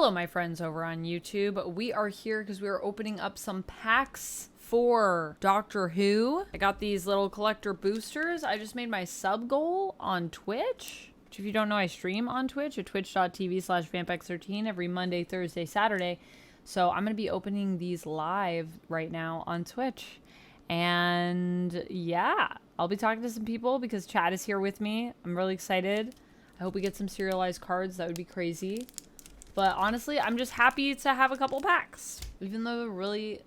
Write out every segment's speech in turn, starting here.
Hello, my friends over on YouTube. We are here because we are opening up some packs for Doctor Who. I got these little collector boosters. I just made my sub goal on Twitch. Which, if you don't know, I stream on Twitch at twitch.tv/vampix13 every Monday, Thursday, Saturday. So I'm going to be opening these live right now on Twitch. And yeah, I'll be talking to some people because Chad is here with me. I'm really excited. I hope we get some serialized cards. That would be crazy. But honestly, I'm just happy to have a couple packs, even though they're really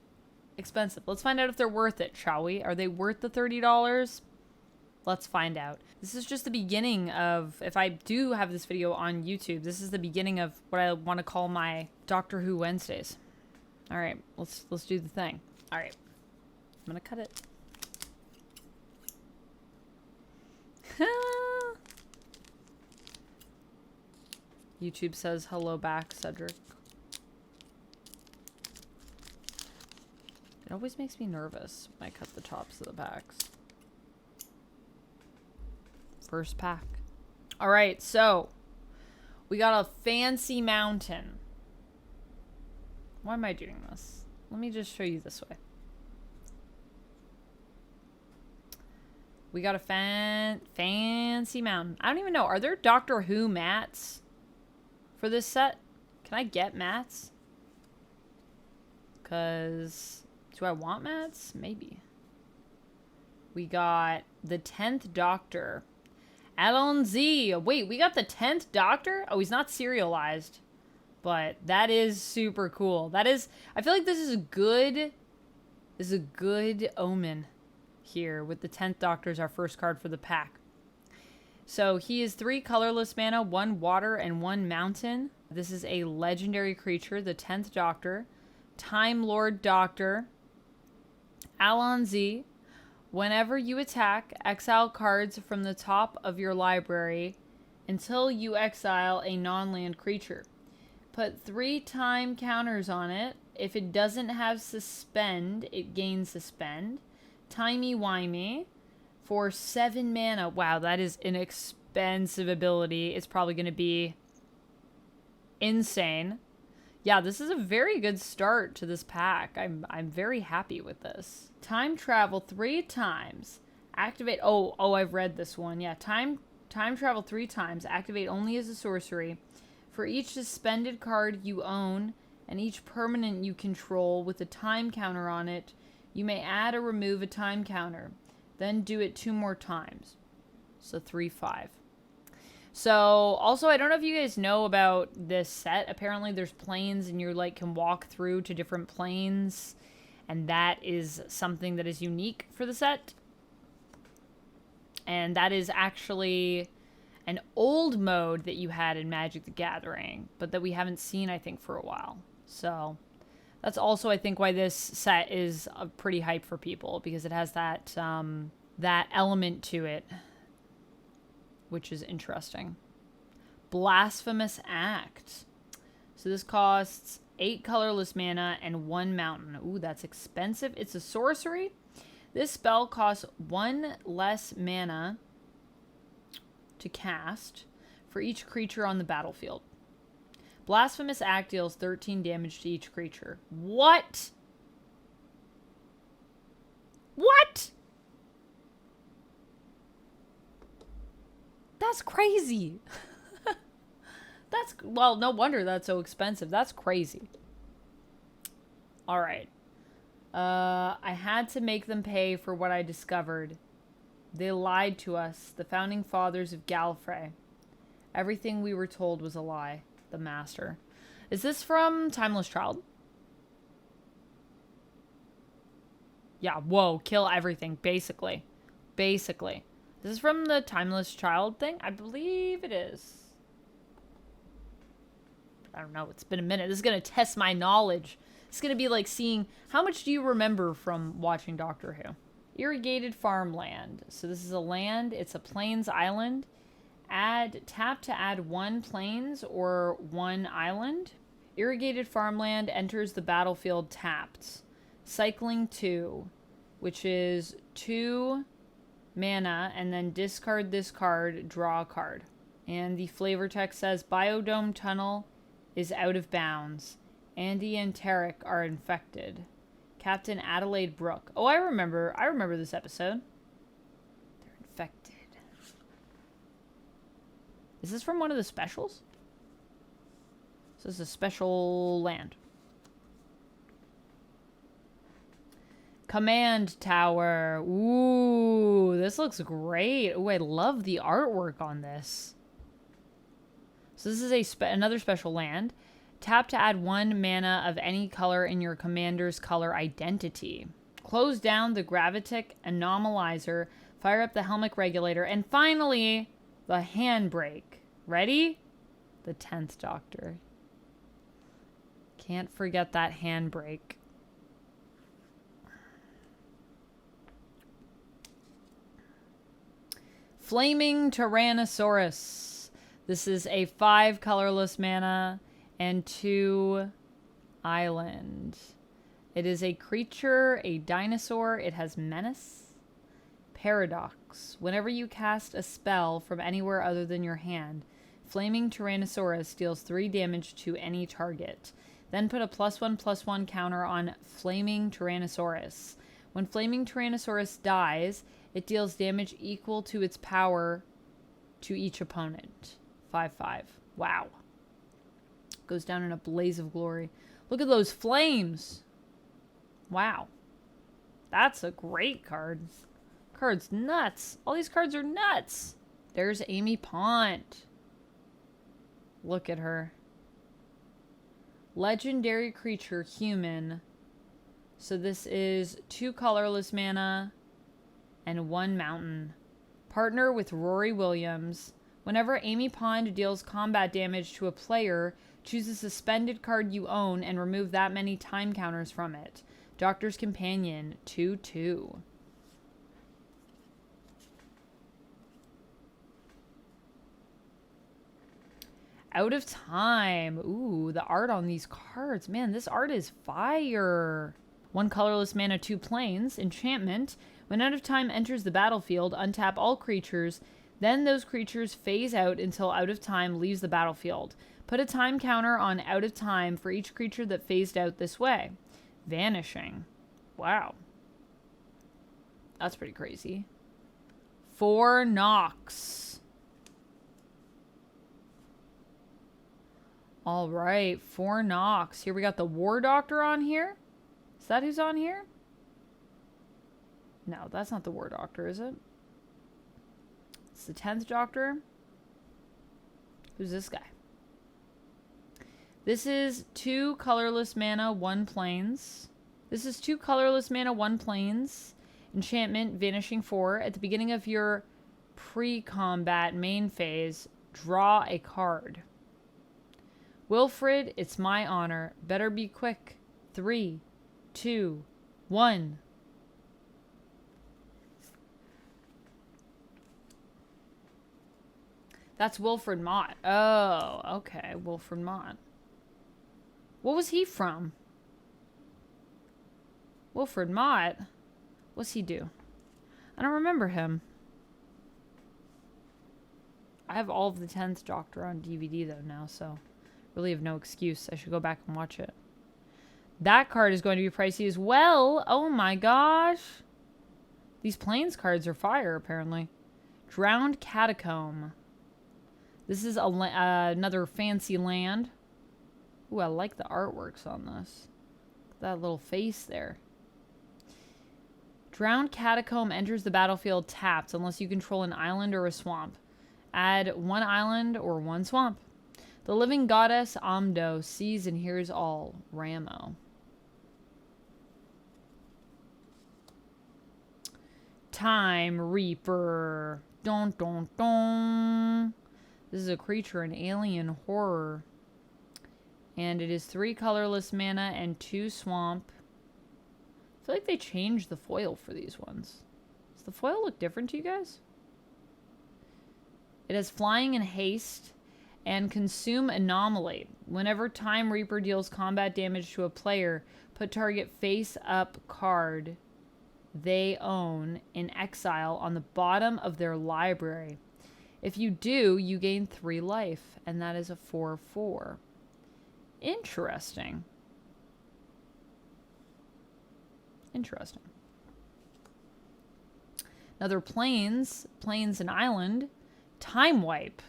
expensive. Let's find out if they're worth it, shall we? Are they worth the $30? Let's find out. This is just the beginning of, if I do have this video on YouTube, this is the beginning of what I want to call my Doctor Who Wednesdays. All right, let's do the thing. All right, I'm gonna cut it. YouTube says hello back, Cedric. It always makes me nervous when I cut the tops of the packs. First pack. All right, so we got a fancy mountain. Why am I doing this? Let me just show you this way. We got a fancy mountain. I don't even know. Are there Doctor Who mats for this set? Can I get mats? Because do I want mats? Maybe. We got the 10th Doctor. Alonzi. Wait, we got the 10th Doctor? Oh, he's not serialized. But that is super cool. That is, I feel like this is a good omen here with the 10th Doctor as our first card for the pack. So he is 3 colorless mana, 1 water, and 1 mountain. This is a legendary creature, the 10th Doctor. Time Lord Doctor. Alonzi. Whenever you attack, exile cards from the top of your library until you exile a non-land creature. Put 3 time counters on it. If it doesn't have suspend, it gains suspend. Timey Wimey. For 7 mana. Wow, that is an expensive ability. It's probably going to be insane. Yeah, this is a very good start to this pack. I'm very happy with this. Time travel 3 times. Activate. Oh, I've read this one. Yeah, time travel 3 times. Activate only as a sorcery. For each suspended card you own and each permanent you control with a time counter on it, you may add or remove a time counter. Then do it 2 more times. So 3/5. So also, I don't know if you guys know about this set. Apparently there's planes and you're like can walk through to different planes. And that is something that is unique for the set. And that is actually an old mode that you had in Magic the Gathering. But that we haven't seen, I think, for a while. So that's also, I think, why this set is pretty hype for people. Because it has that that element to it. Which is interesting. Blasphemous Act. So this costs 8 colorless mana and 1 mountain. Ooh, that's expensive. It's a sorcery. This spell costs 1 less mana to cast for each creature on the battlefield. Blasphemous Act deals 13 damage to each creature. What? What? That's crazy. Well, no wonder that's so expensive. That's crazy. All right. I had to make them pay for what I discovered. They lied to us, the founding fathers of Gallifrey. Everything we were told was a lie. The Master. Is this from Timeless Child? Yeah, whoa, kill everything, basically. Basically. This is from the Timeless Child thing? I believe it is. I don't know. It's been a minute. This is going to test my knowledge. It's going to be like seeing how much do you remember from watching Doctor Who. Irrigated farmland. So this is a land. It's a plains island. Tap to add 1 plains or 1 island. Irrigated farmland enters the battlefield tapped. Cycling 2, which is 2 mana, and then discard this card, draw a card. And the flavor text says Biodome Tunnel is out of bounds. Andy and Tarek are infected. Captain Adelaide Brooke. Oh, I remember this episode. They're infected. Is this from one of the specials? This is a special land. Command Tower. Ooh, this looks great. Ooh, I love the artwork on this. So this is another special land. Tap to add 1 mana of any color in your commander's color identity. Close down the Gravitic Anomalizer. Fire up the Helmic Regulator. And finally, the Handbrake. Ready? The 10th Doctor. Can't forget that Handbrake. Flaming Tyrannosaurus. This is a 5 colorless mana and 2 island. It is a creature, a dinosaur. It has menace. Paradox. Whenever you cast a spell from anywhere other than your hand, Flaming Tyrannosaurus deals 3 damage to any target. Then put a +1/+1 counter on Flaming Tyrannosaurus. When Flaming Tyrannosaurus dies, it deals damage equal to its power to each opponent. 5/5. Wow. Goes down in a blaze of glory. Look at those flames. Wow. That's a great card. Card's nuts. All these cards are nuts. There's Amy Pond. Look at her. Legendary creature, human. So this is 2 colorless mana and 1 mountain. Partner with Rory Williams. Whenever Amy Pond deals combat damage to a player, choose a suspended card you own and remove that many time counters from it. Doctor's Companion, 2/2. Out of Time. Ooh, the art on these cards. Man, this art is fire. 1 colorless mana, 2 plains. Enchantment. When Out of Time enters the battlefield, untap all creatures. Then those creatures phase out until Out of Time leaves the battlefield. Put a time counter on Out of Time for each creature that phased out this way. Vanishing. Wow. That's pretty crazy. 4 Nox. All right, 4 Nox. Here we got the War Doctor on here. Is that who's on here? No, that's not the War Doctor, is it? It's the 10th Doctor. Who's this guy? This is 2 colorless mana, 1 plains. This is 2 colorless mana, 1 plains. Enchantment, Vanishing 4. At the beginning of your pre-combat main phase, draw a card. Wilfred, it's my honor. Better be quick. 3, 2, 1. That's Wilfred Mott. Oh, okay. Wilfred Mott. What was he from? Wilfred Mott? What's he do? I don't remember him. I have all of the 10th Doctor on DVD, though, now, so really have no excuse. I should go back and watch it. That card is going to be pricey as well. Oh, my gosh. These Plains cards are fire, apparently. Drowned Catacomb. This is another fancy land. Ooh, I like the artworks on this. That little face there. Drowned Catacomb enters the battlefield tapped unless you control an island or a swamp. Add 1 island or 1 swamp. The living goddess Amdo sees and hears all. Ramo. Time Reaper. Dun dun dun. This is a creature, an alien horror. And it is 3 colorless mana and 2 swamp. I feel like they changed the foil for these ones. Does the foil look different to you guys? It has flying and haste and consume anomaly. Whenever Time Reaper deals combat damage to a player, put target face-up card they own in exile on the bottom of their library. If you do, you gain 3 life, and that is a 4/4. Interesting. Interesting. Another plains and island. Time wipe.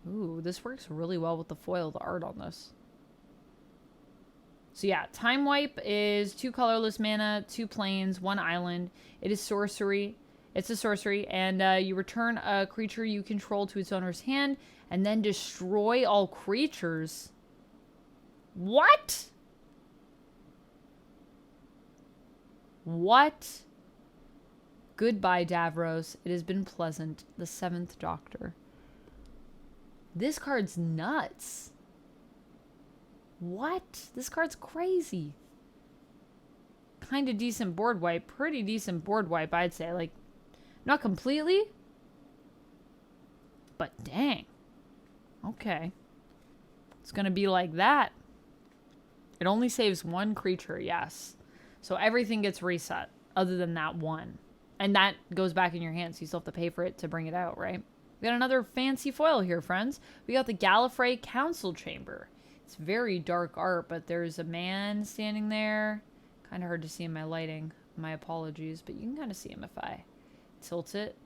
Ooh, this works really well with the foil, the art on this. So yeah, time wipe is 2 colorless mana, 2 plains, 1 island. It is sorcery. It's a sorcery, and you return a creature you control to its owner's hand, and then destroy all creatures. What? What? Goodbye, Davros. It has been pleasant. The 7th Doctor. This card's nuts. What? This card's crazy. Kind of decent board wipe. Pretty decent board wipe, I'd say. Like, not completely. But dang. Okay. It's going to be like that. It only saves 1 creature, yes. So everything gets reset other than that 1. And that goes back in your hand, so you still have to pay for it to bring it out, right? We got another fancy foil here, friends. We got the Gallifrey Council Chamber. It's very dark art, but there's a man standing there. Kind of hard to see in my lighting. My apologies, but you can kind of see him if I tilt it.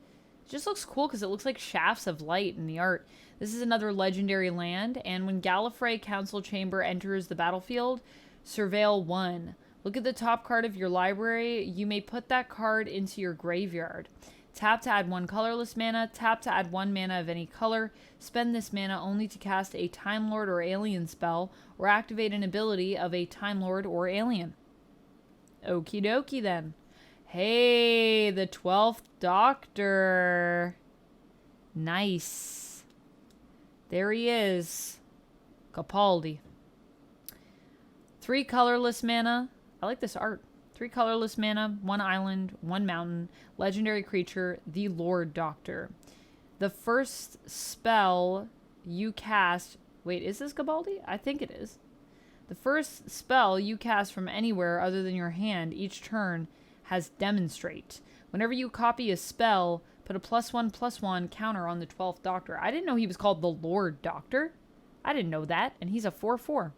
It just looks cool because it looks like shafts of light in the art. This is another legendary land, and when Gallifrey Council Chamber enters the battlefield, surveil 1. Look at the top card of your library. You may put that card into your graveyard. Tap to add 1 colorless mana. Tap to add 1 mana of any color. Spend this mana only to cast a Time Lord or Alien spell, or activate an ability of a Time Lord or Alien. Okie dokie then. Hey, the 12th Doctor. Nice. There he is. Capaldi. 3 colorless mana. I like this art. 3 colorless mana, 1 island, 1 mountain, legendary creature, the Lord Doctor. The first spell you cast... Wait, is this Gabaldi? I think it is. The first spell you cast from anywhere other than your hand each turn has Demonstrate. Whenever you copy a spell, put a +1/+1 counter on the 12th Doctor. I didn't know he was called the Lord Doctor. I didn't know that, and he's a 4/4.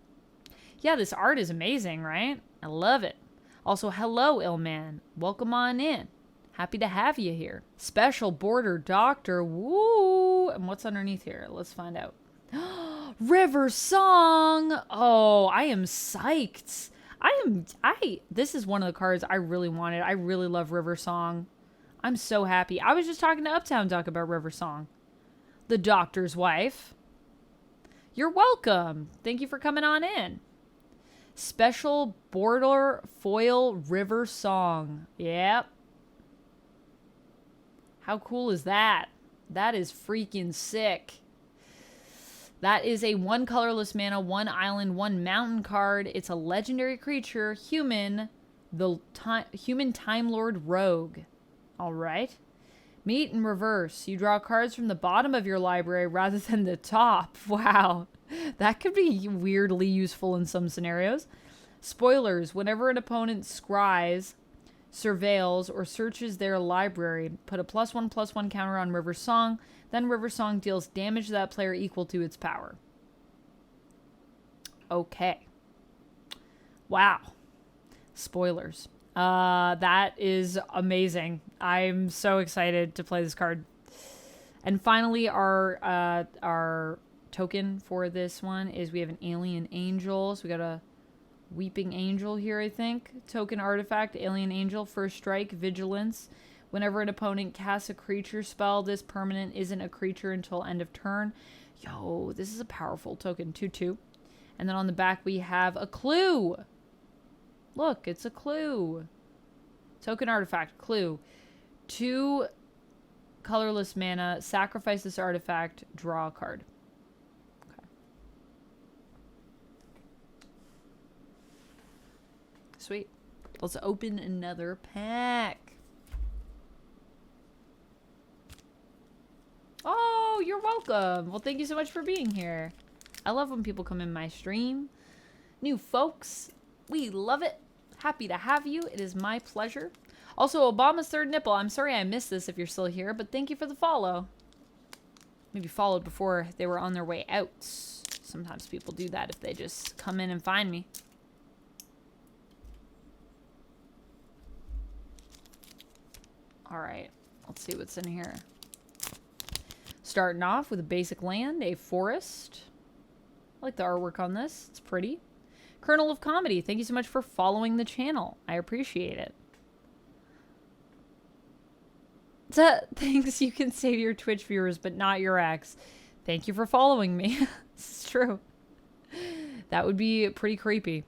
Yeah, this art is amazing, right? I love it. Also, hello, Illman. Welcome on in. Happy to have you here. Special Border Doctor. Woo! And what's underneath here? Let's find out. River Song! Oh, I am psyched. This is one of the cards I really wanted. I really love River Song. I'm so happy. I was just talking to Uptown Duck about River Song. The Doctor's wife. You're welcome. Thank you for coming on in. Special Border Foil River Song. Yep. How cool is that? That is freaking sick. That is a 1 colorless mana, 1 island, 1 mountain card. It's a legendary creature, human, human Time Lord Rogue. All right. Meet in reverse. You draw cards from the bottom of your library rather than the top. Wow. That could be weirdly useful in some scenarios. Spoilers. Whenever an opponent scries, surveils, or searches their library, put a +1/+1 counter on River Song. Then River Song deals damage to that player equal to its power. Okay. Wow. Spoilers. That is amazing. I'm so excited to play this card. And finally, our token for this one is we have an Alien Angel. So we got a Weeping Angel here, I think. Token artifact, Alien Angel, first strike, vigilance. Whenever an opponent casts a creature spell, this permanent isn't a creature until end of turn. Yo, this is a powerful token, 2/2. And then on the back we have a clue. Look, it's a clue. Token artifact, clue. 2 colorless mana, sacrifice this artifact, draw a card. Okay. Sweet. Let's open another pack. Oh, you're welcome. Well, thank you so much for being here. I love when people come in my stream. New folks, we love it. Happy to have you. It is my pleasure. Also, Obama's third nipple. I'm sorry I missed this if you're still here, but thank you for the follow. Maybe followed before they were on their way out. Sometimes people do that if they just come in and find me. All right, let's see what's in here. Starting off with a basic land, a forest. I like the artwork on this. It's pretty. Kernel of Comedy, thank you so much for following the channel. I appreciate it. Thanks, you can save your Twitch viewers, but not your ex. Thank you for following me. This is true. That would be pretty creepy.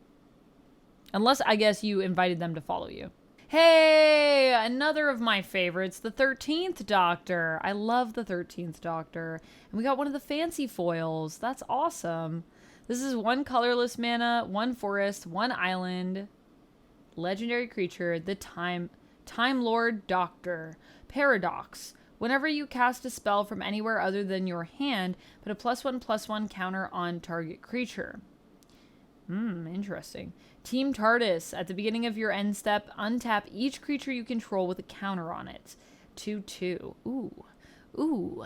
Unless, I guess, you invited them to follow you. Hey, another of my favorites, the 13th Doctor. I love the 13th Doctor. And we got one of the fancy foils. That's awesome. This is 1 colorless mana, 1 forest, 1 island. Legendary creature, the Time Lord Doctor. Paradox. Whenever you cast a spell from anywhere other than your hand, put a +1/+1 counter on target creature. Interesting. Team TARDIS. At the beginning of your end step, untap each creature you control with a counter on it. 2/2. Ooh. Ooh.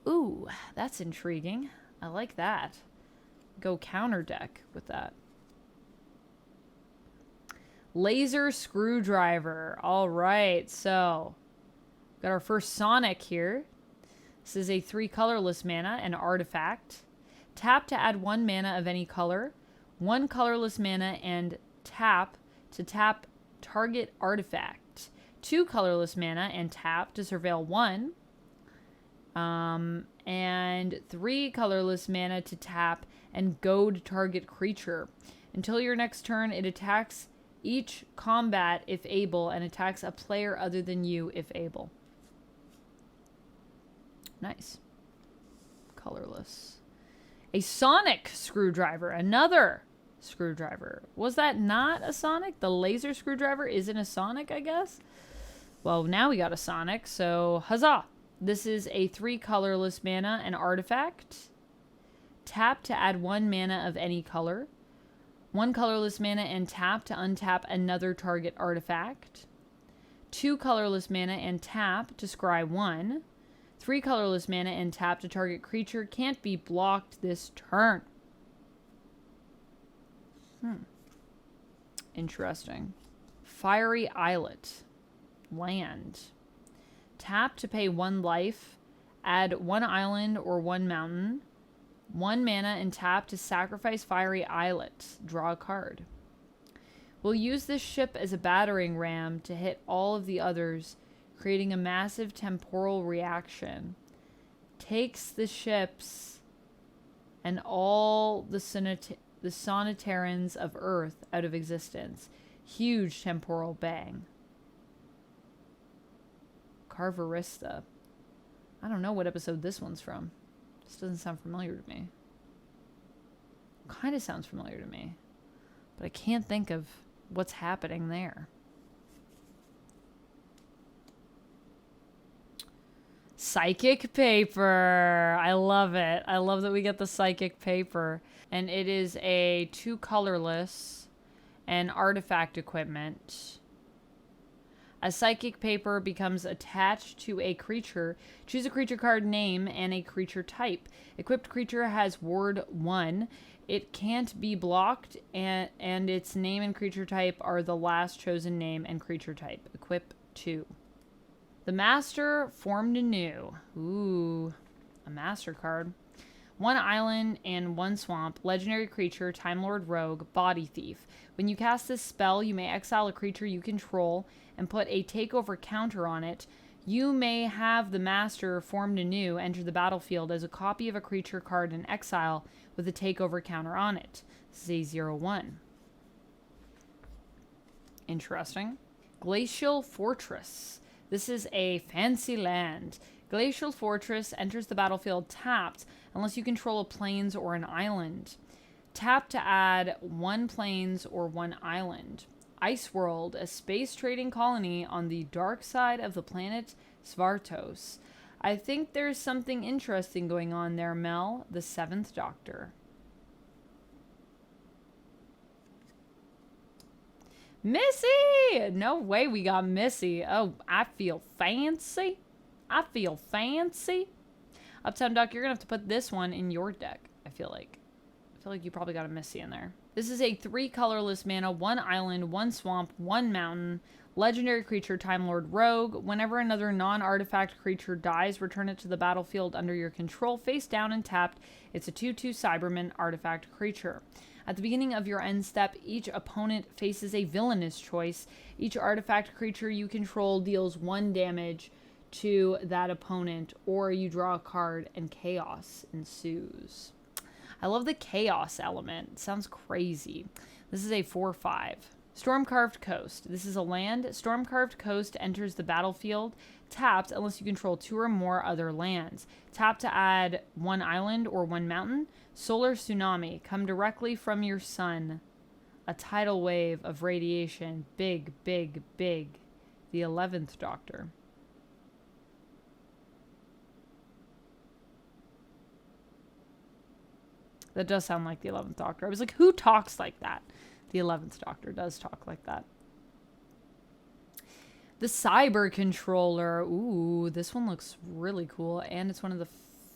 Ooh. That's intriguing. I like that. Go counter deck with that. Laser Screwdriver. All right, so got our first Sonic here. This is a 3 colorless mana, an artifact. Tap to add 1 mana of any color. 1 colorless mana and tap to tap target artifact. 2 colorless mana and tap to surveil 1. And 3 colorless mana to tap and goad target creature. Until your next turn, it attacks each combat if able and attacks a player other than you if able. Nice. Colorless. A Sonic Screwdriver. Another screwdriver. Was that not a Sonic? The laser screwdriver isn't a Sonic, I guess? Well, now we got a Sonic, so huzzah. This is a 3 colorless mana, an artifact. Tap to add 1 mana of any color. 1 colorless mana and tap to untap another target artifact. 2 colorless mana and tap to scry 1. 3 colorless mana and tap to target creature can't be blocked this turn. Interesting. Fiery Islet. Land. Tap to pay 1 life. Add 1 island or 1 mountain. 1 mana and tap to sacrifice Fiery Islet. Draw a card. We'll use this ship as a battering ram to hit all of the others, creating a massive temporal reaction. Takes the ships and all the Sonitarans of Earth out of existence. Huge temporal bang. Carverista. I don't know what episode this one's from. This doesn't sound familiar to me. Kind of sounds familiar to me, but I can't think of what's happening there. Psychic Paper. I love it. I love that we get the Psychic Paper. And it is a 2 colorless and artifact equipment. As Psychic Paper becomes attached to a creature, choose a creature card name and a creature type. Equipped creature has Ward 1. It can't be blocked, and its name and creature type are the last chosen name and creature type. Equip 2. The Master formed anew. Ooh, a Master card. 1 island and 1 swamp. Legendary creature, Time Lord Rogue, Body Thief. When you cast this spell, you may exile a creature you control and put a takeover counter on it. You may have the Master formed anew enter the battlefield as a copy of a creature card in exile with a takeover counter on it. This is a 0/1. Interesting. Glacial Fortress. This is a fancy land. Glacial Fortress enters the battlefield tapped unless you control a plains or an island. Tap to add 1 plains or 1 island. Ice World, a space trading colony on the dark side of the planet Svartos. I think there's something interesting going on there, Mel, the 7th Doctor. Missy! No way we got Missy. Oh, I feel fancy. I feel fancy. Uptown Duck, you're going to have to put this one in your deck, I feel like. feel like you probably got a Missy in there. This is a 3 colorless mana, 1 island, 1 swamp, 1 mountain. Legendary creature, Time Lord Rogue. Whenever another non-artifact creature dies, return it to the battlefield under your control, face down and tapped. It's a 2/2 Cyberman artifact creature. At the beginning of your end step, each opponent faces a villainous choice. Each artifact creature you control deals 1 damage to that opponent, or you draw a card and chaos ensues. I love the chaos element. It sounds crazy. This is a 4/5. Stormcarved Coast. This is a land. Stormcarved Coast enters the battlefield tapped unless you control 2 or more other lands. Tap to add 1 island or 1 mountain. Solar Tsunami. Come directly from your sun. A tidal wave of radiation. Big, big, big. The 11th Doctor. That does sound like the 11th Doctor. I was like, who talks like that? The 11th Doctor does talk like that. The Cyber Controller. Ooh, this one looks really cool. And it's one of the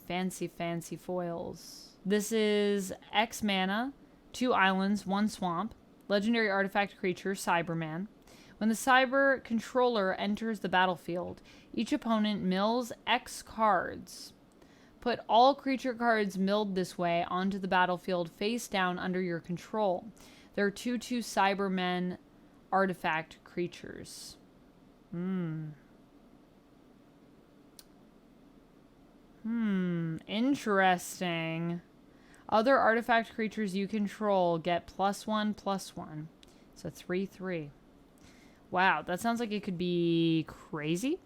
fancy, fancy foils. This is X mana, 2 islands, 1 swamp. Legendary artifact creature, Cyberman. When the Cyber Controller enters the battlefield, each opponent mills X cards. Put all creature cards milled this way onto the battlefield face down under your control. There are 2/2 Cybermen artifact creatures. Interesting. Other artifact creatures you control get +1/+1. So 3/3. Wow, that sounds like it could be crazy.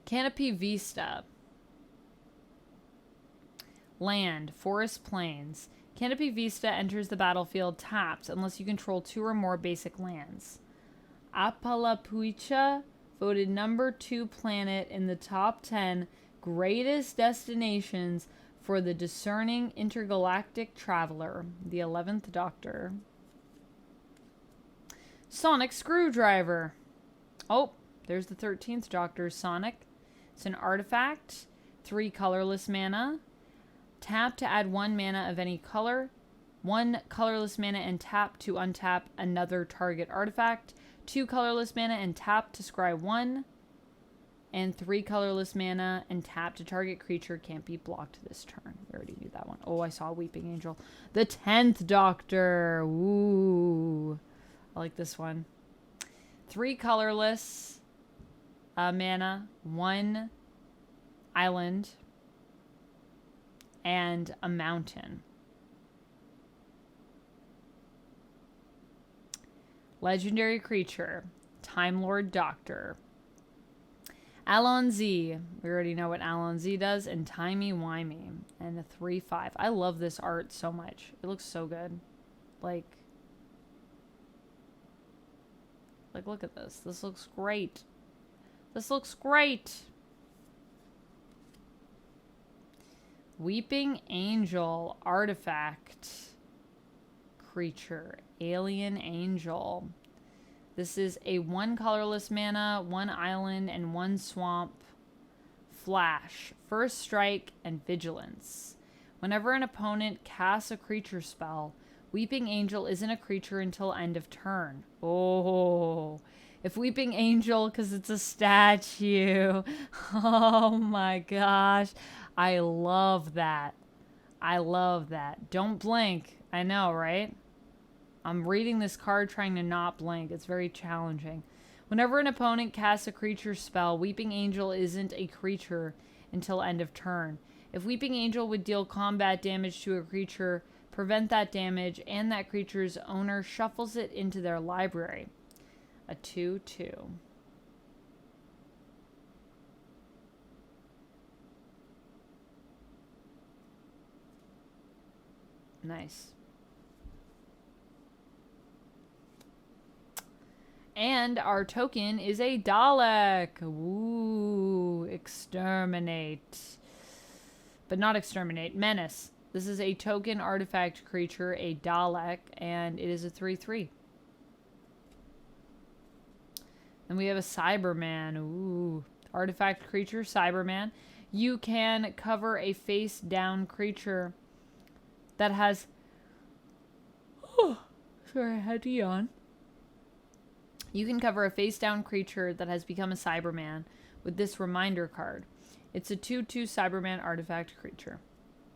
Canopy Vista. Land, Forest Plains. Canopy Vista enters the battlefield tapped unless you control 2 or more basic lands. Apalapucha voted number 2 planet in the top 10 greatest destinations for the discerning intergalactic traveler, the 11th Doctor. Sonic Screwdriver. Oh, there's the 13th Doctor, Sonic. It's an artifact, 3 colorless mana. Tap to add 1 mana of any color. 1 colorless mana and tap to untap another target artifact. 2 colorless mana and tap to scry 1. And 3 colorless mana and tap to target creature can't be blocked this turn. We already knew that one. Oh, I saw a Weeping Angel. The 10th Doctor. Ooh. I like this one. 3 colorless mana, 1 island, and a mountain. Legendary creature, Time Lord Doctor. Alonzi. We already know what Alonzi does. And Timey Wimey. And a 3/5. I love this art so much. It looks so good. Like, look at this. This looks great. This looks great. Weeping Angel artifact creature. Alien Angel. This is a 1 colorless mana, 1 island, and 1 swamp. Flash. First strike and vigilance. Whenever an opponent casts a creature spell, Weeping Angel isn't a creature until end of turn. Oh. If Weeping Angel, because it's a statue. Oh my gosh. I love that. I love that. Don't blink. I know, right? I'm reading this card trying to not blink. It's very challenging. Whenever an opponent casts a creature spell, Weeping Angel isn't a creature until end of turn. If Weeping Angel would deal combat damage to a creature, prevent that damage, and that creature's owner shuffles it into their library. A 2/2. Nice. And our token is a Dalek. Ooh, exterminate. But not exterminate. Menace. This is a token artifact creature, a Dalek, and it is a 3/3. Then we have a Cyberman. Ooh. Artifact creature, Cyberman. You can cover a face-down creature that has... Oh, sorry, I had to yawn. You can cover a face-down creature that has become a Cyberman with this reminder card. It's a 2/2 Cyberman artifact creature.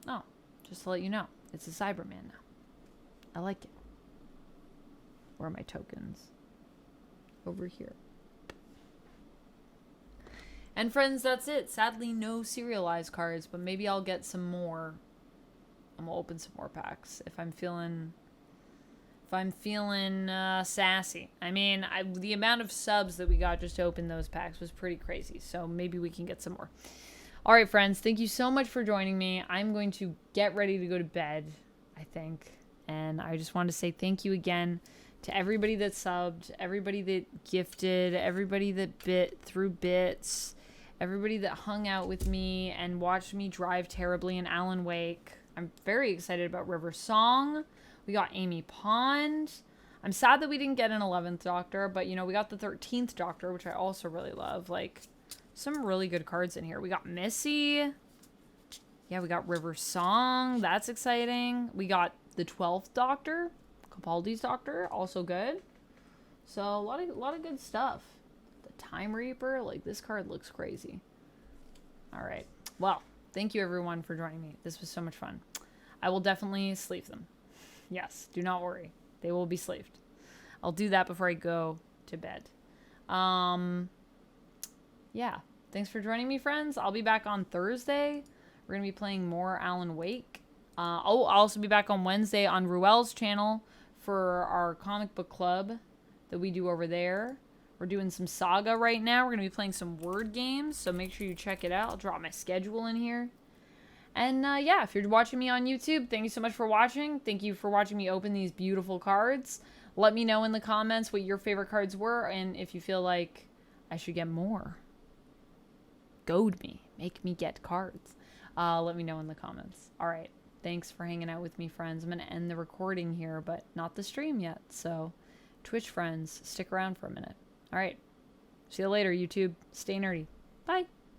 Oh, just to let you know, it's a Cyberman now. I like it. Where are my tokens? Over here. And friends, that's it. Sadly, no serialized cards, but maybe I'll get some more. And we'll open some more packs if I'm feeling sassy. I mean, the amount of subs that we got just to open those packs was pretty crazy. So maybe we can get some more. All right, friends. Thank you so much for joining me. I'm going to get ready to go to bed, I think. And I just want to say thank you again to everybody that subbed, everybody that gifted, everybody that threw bits, everybody that hung out with me and watched me drive terribly in Alan Wake. I'm very excited about River Song. We got Amy Pond. I'm sad that we didn't get an 11th Doctor, but, you know, we got the 13th Doctor, which I also really love. Like, some really good cards in here. We got Missy. Yeah, we got River Song. That's exciting. We got the 12th Doctor. Capaldi's Doctor. Also good. So, a lot of good stuff. The Time Reaper. Like, this card looks crazy. Alright. Well, thank you everyone for joining me. This was so much fun. I will definitely sleeve them. Yes, do not worry. They will be sleeved. I'll do that before I go to bed. Yeah. Thanks for joining me, friends. I'll be back on Thursday. We're going to be playing more Alan Wake. I'll also be back on Wednesday on Ruel's channel for our comic book club that we do over there. We're doing some Saga right now. We're going to be playing some word games, so make sure you check it out. I'll drop my schedule in here. And yeah, if you're watching me on YouTube, thank you so much for watching. Thank you for watching me open these beautiful cards. Let me know in the comments what your favorite cards were, and if you feel like I should get more. Goad me. Make me get cards. Let me know in the comments. All right. Thanks for hanging out with me, friends. I'm going to end the recording here, but not the stream yet. So, Twitch friends, stick around for a minute. All right. See you later, YouTube. Stay nerdy. Bye.